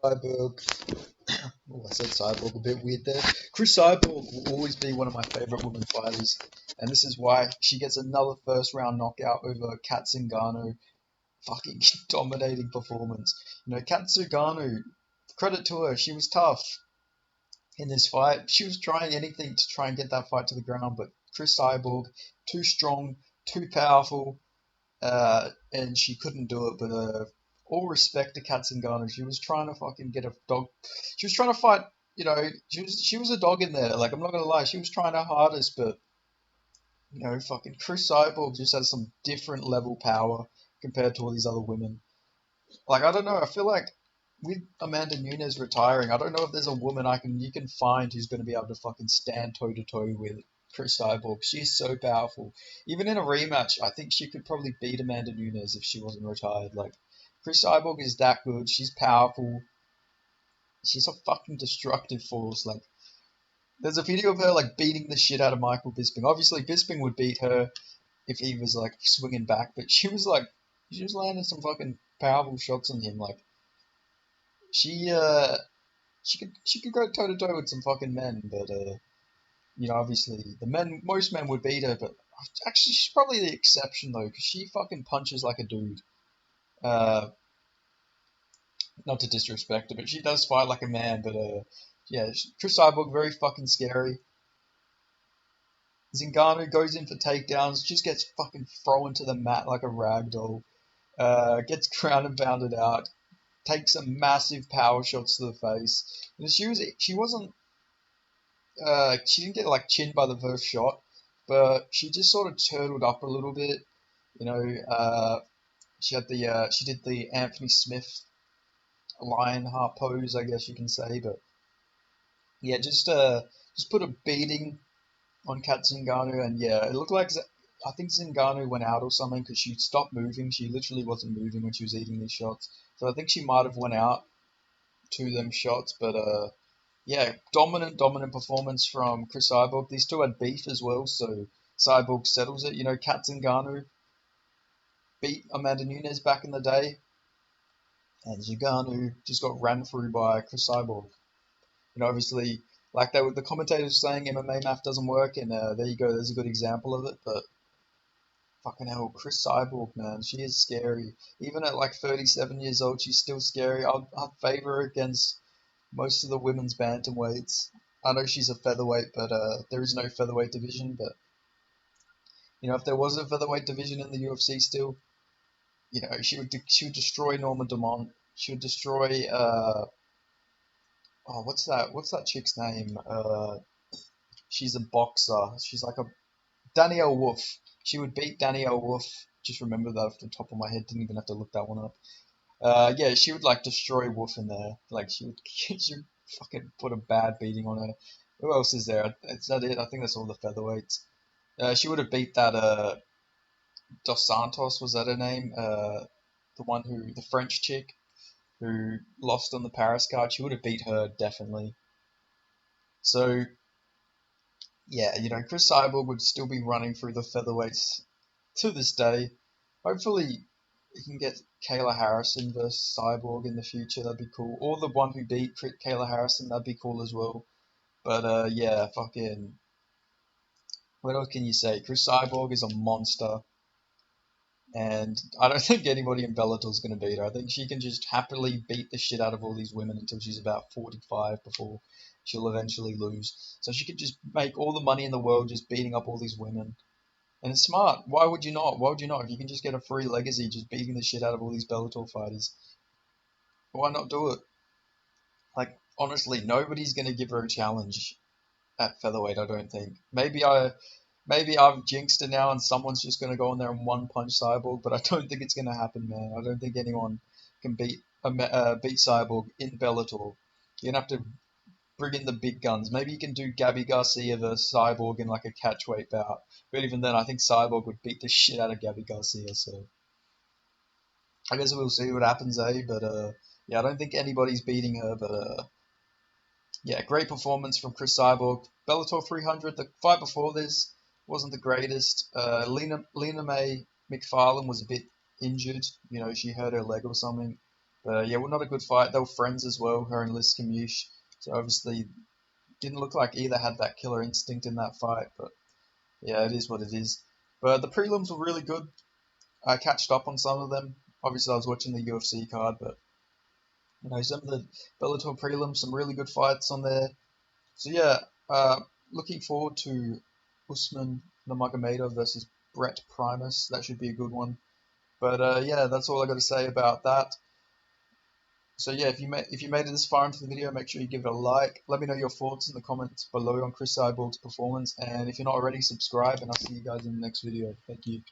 Cyborg. Oh, I said Cyborg a bit weird there. Chris Cyborg will always be one of my favorite women fighters, and this is why she gets another first round knockout over Kat Zingano. Fucking dominating performance. You know, Kat Zingano, credit to her, she was tough in this fight. She was trying anything to try and get that fight to the ground, but Chris Cyborg, too strong, too powerful, and she couldn't do it. But all respect to Kat Zingano, she was trying to fucking get a dog. She was trying to fight. You know, she was a dog in there. Like I'm not gonna lie, she was trying her hardest, but you know, fucking Chris Cyborg just has some different level power compared to all these other women. Like I don't know, I feel like with Amanda Nunes retiring, I don't know if there's a woman you can find who's going to be able to fucking stand toe to toe with Chris Cyborg. She's so powerful. Even in a rematch, I think she could probably beat Amanda Nunes if she wasn't retired. Like Chris Cyborg is that good. She's powerful. She's a fucking destructive force. Like there's a video of her like beating the shit out of Michael Bisping. Obviously, Bisping would beat her if he was like swinging back, but she was landing some fucking powerful shots on him. Like she uh she could go toe to toe with some fucking men, but you know obviously most men would beat her, but actually she's probably the exception though, because she fucking punches like a dude. Uh, Not to disrespect her, but she does fight like a man. But yeah, Chris Cyborg very fucking scary. Zingano goes in for takedowns, just gets fucking thrown to the mat like a rag doll. Gets ground and pounded out. Takes some massive power shots to the face. And she didn't get like chinned by the first shot, but she just sort of turtled up a little bit. You know, she did the Anthony Smith Lionheart pose, I guess you can say. But yeah, just put a beating on Kat Zingano, and yeah, it looked like I think Zingano went out or something because she stopped moving. She literally wasn't moving when she was eating these shots, so I think she might have went out to them shots. But yeah, dominant performance from Chris Cyborg. These two had beef as well, so Cyborg settles it. You know, Kat Zingano beat Amanda Nunes back in the day, and Zingano just got ran through by Chris Cyborg. You know, obviously, like the commentators saying MMA math doesn't work, and there you go, there's a good example of it. But fucking hell, Chris Cyborg, man, she is scary. Even at like 37 years old, she's still scary. I'd favor her against most of the women's bantamweights. I know she's a featherweight, but there is no featherweight division. But you know, if there was a featherweight division in the UFC still, you know, she would destroy Norma Dumont. She would destroy oh, what's that chick's name? She's a boxer. She's like a Danielle Wolf. She would beat Danielle Wolf. Just remember that off the top of my head. Didn't even have to look that one up. Yeah, she would like destroy Wolf in there. Like she would fucking put a bad beating on her. Who else is there? Is that it? I think that's all the featherweights. She would have beat that Dos Santos, was that her name? The French chick who lost on the Paris card. She would have beat her definitely. So yeah, you know, Chris Cyborg would still be running through the featherweights to this day. Hopefully, he can get Kayla Harrison versus Cyborg in the future. That'd be cool. Or the one who beat Kayla Harrison. That'd be cool as well. But yeah, fucking. What else can you say? Chris Cyborg is a monster, and I don't think anybody in Bellator is going to beat her. I think she can just happily beat the shit out of all these women until she's about 45 before she'll eventually lose. So she could just make all the money in the world just beating up all these women. And it's smart. Why would you not? Why would you not? If you can just get a free legacy just beating the shit out of all these Bellator fighters, why not do it? Like, honestly, nobody's going to give her a challenge at featherweight, I don't think. Maybe I've jinxed it now and someone's just going to go in there and one punch Cyborg, but I don't think it's going to happen, man. I don't think anyone can beat Cyborg in Bellator. You're going to have to bring in the big guns. Maybe you can do Gabby Garcia versus Cyborg in like a catchweight bout. But even then, I think Cyborg would beat the shit out of Gabby Garcia. So I guess we'll see what happens, eh? But yeah, I don't think anybody's beating her. But yeah, great performance from Chris Cyborg. Bellator 300. The fight before this wasn't the greatest. Lena May McFarlane was a bit injured. You know, she hurt her leg or something. But yeah, well, not a good fight. They were friends as well, her and Liz Camuche. So obviously didn't look like either had that killer instinct in that fight. But yeah, it is what it is. But the prelims were really good. I catched up on some of them. Obviously, I was watching the UFC card, but some of the Bellator prelims, some really good fights on there. So yeah, looking forward to Usman Nurmagomedov versus Brett Primus. That should be a good one. But yeah, that's all I got to say about that. So yeah, if you made it this far into the video, make sure you give it a like. Let me know your thoughts in the comments below on Chris Cyborg's performance, and if you're not already, subscribe, and I'll see you guys in the next video. Thank you.